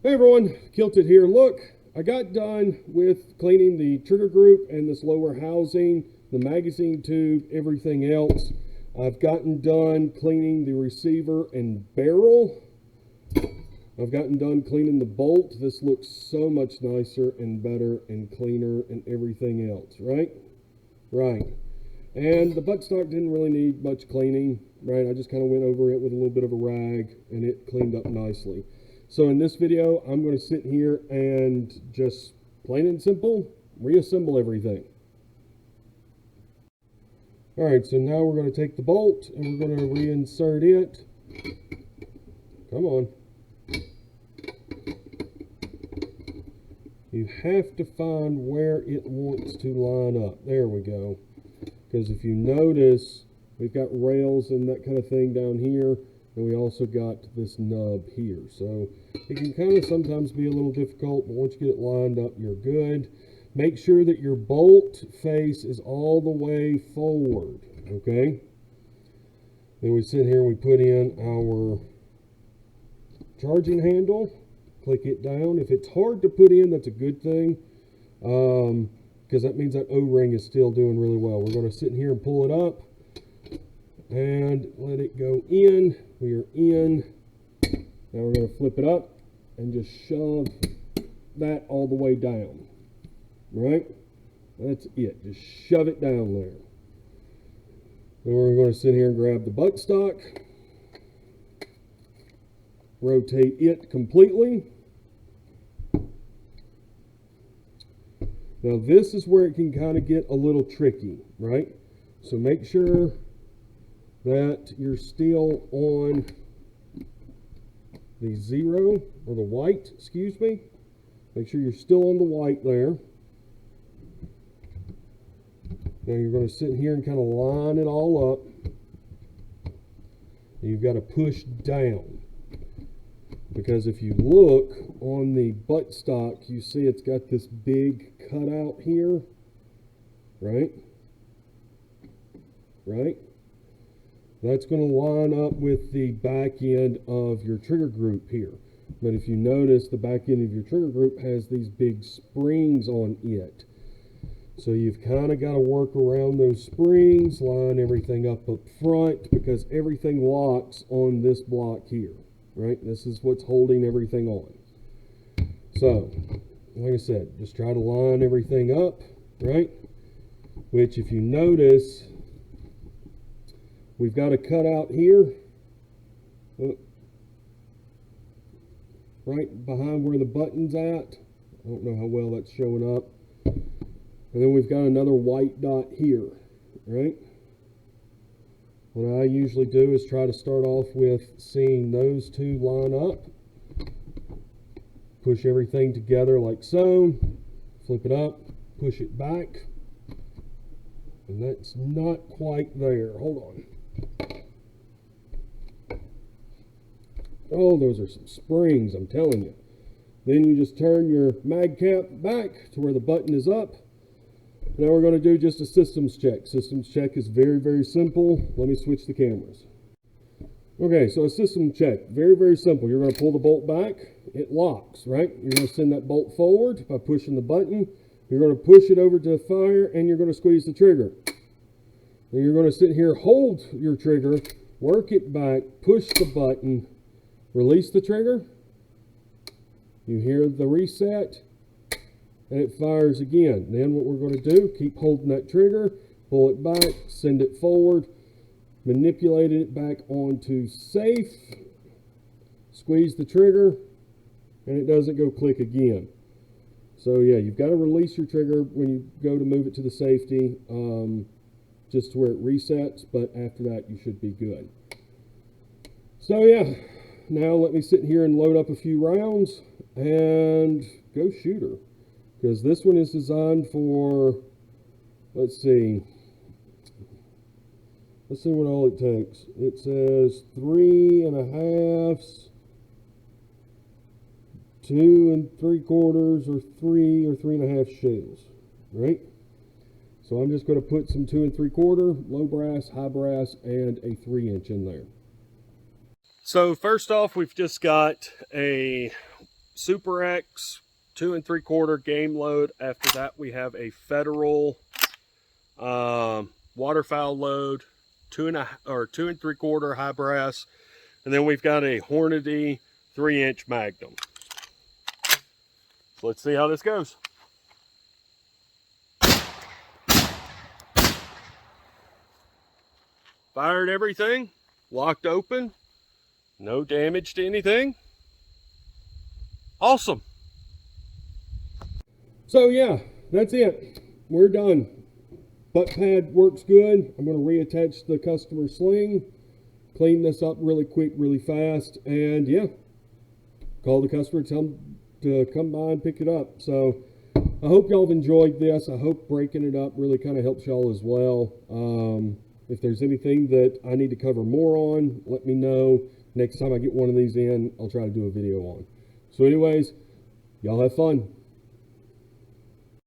Hey everyone, Kilted here. Look, I got done with cleaning the trigger group and this lower housing, the magazine tube, everything else. I've gotten done cleaning the receiver and barrel. I've gotten done cleaning the bolt. This looks so much nicer and better and cleaner and everything else, right? Right. And the buttstock didn't really need much cleaning, right? I just kind of went over it with a little bit of a rag and it cleaned up nicely. So in this video, I'm going to sit here and just plain and simple reassemble everything. All right, so now we're going to take the bolt and we're going to reinsert it. Come on. You have to find where it wants to line up. There we go. Because if you notice, we've got rails and that kind of thing down here, and we also got this nub here. So it can kind of sometimes be a little difficult, but once you get it lined up, you're good. Make sure that your bolt face is all the way forward, okay? Then we sit here and we put in our charging handle, click it down. If it's hard to put in, that's a good thing. Because that means that O-ring is still doing really well. We're going to sit in here and pull it up and let it go in. We are in. Now we're going to flip it up and just shove that all the way down. Right? That's it. Just shove it down there. Then we're going to sit here and grab the buttstock. Rotate it completely. Now this is where it can kind of get a little tricky, right? So make sure that you're still on the zero, or the white, excuse me. Make sure you're still on the white there. Now you're going to sit here and kind of line it all up. And you've got to push down. Because if you look on the buttstock, you see it's got this big cutout here, right? Right? That's going to line up with the back end of your trigger group here. But if you notice, the back end of your trigger group has these big springs on it. So you've kind of got to work around those springs, line everything up front, because everything locks on this block here. Right? This is what's holding everything on. So, like I said, just try to line everything up, right? Which, if you notice, we've got a cutout here, right behind where the button's at. I don't know how well that's showing up. And then we've got another white dot here, right? What I usually do is try to start off with seeing those two line up. Push everything together like so. Flip it up, push it back. And that's not quite there. Hold on. Oh, those are some springs, I'm telling you. Then you just turn your mag cap back to where the button is up. Now we're going to do just a systems check. Systems check is very, very simple. Let me switch the cameras. Okay, so a system check, very, very simple. You're going to pull the bolt back. It locks, right? You're going to send that bolt forward by pushing the button. You're going to push it over to fire, and you're going to squeeze the trigger. Then you're going to sit here, hold your trigger, work it back, push the button, release the trigger. You hear the reset. And it fires again. Then what we're going to do, keep holding that trigger, pull it back, send it forward, manipulate it back onto safe, squeeze the trigger, and it doesn't go click again. So yeah, you've got to release your trigger when you go to move it to the safety, just to where it resets, but after that you should be good. So yeah, now let me sit here and load up a few rounds and go shoot her. Because this one is designed for, let's see what all it takes. It says 3.5, 2 3/4, or 3 or 3.5 shells, right? So I'm just going to put some 2 3/4, low brass, high brass, and a 3-inch in there. So first off, we've just got a Super X 2 3/4 game load. After that, we have a Federal waterfowl load, 2 3/4 high brass, and then we've got a Hornady 3-inch Magnum. So let's see how this goes. Fired everything, locked open, no damage to anything. Awesome. So yeah, that's it. We're done. Butt pad works good. I'm going to reattach the customer sling, clean this up really quick, really fast, and yeah, call the customer, tell them to come by and pick it up. So I hope y'all have enjoyed this. I hope breaking it up really kind of helps y'all as well. If there's anything that I need to cover more on, let me know. Next time I get one of these in, I'll try to do a video on. So anyways, y'all have fun.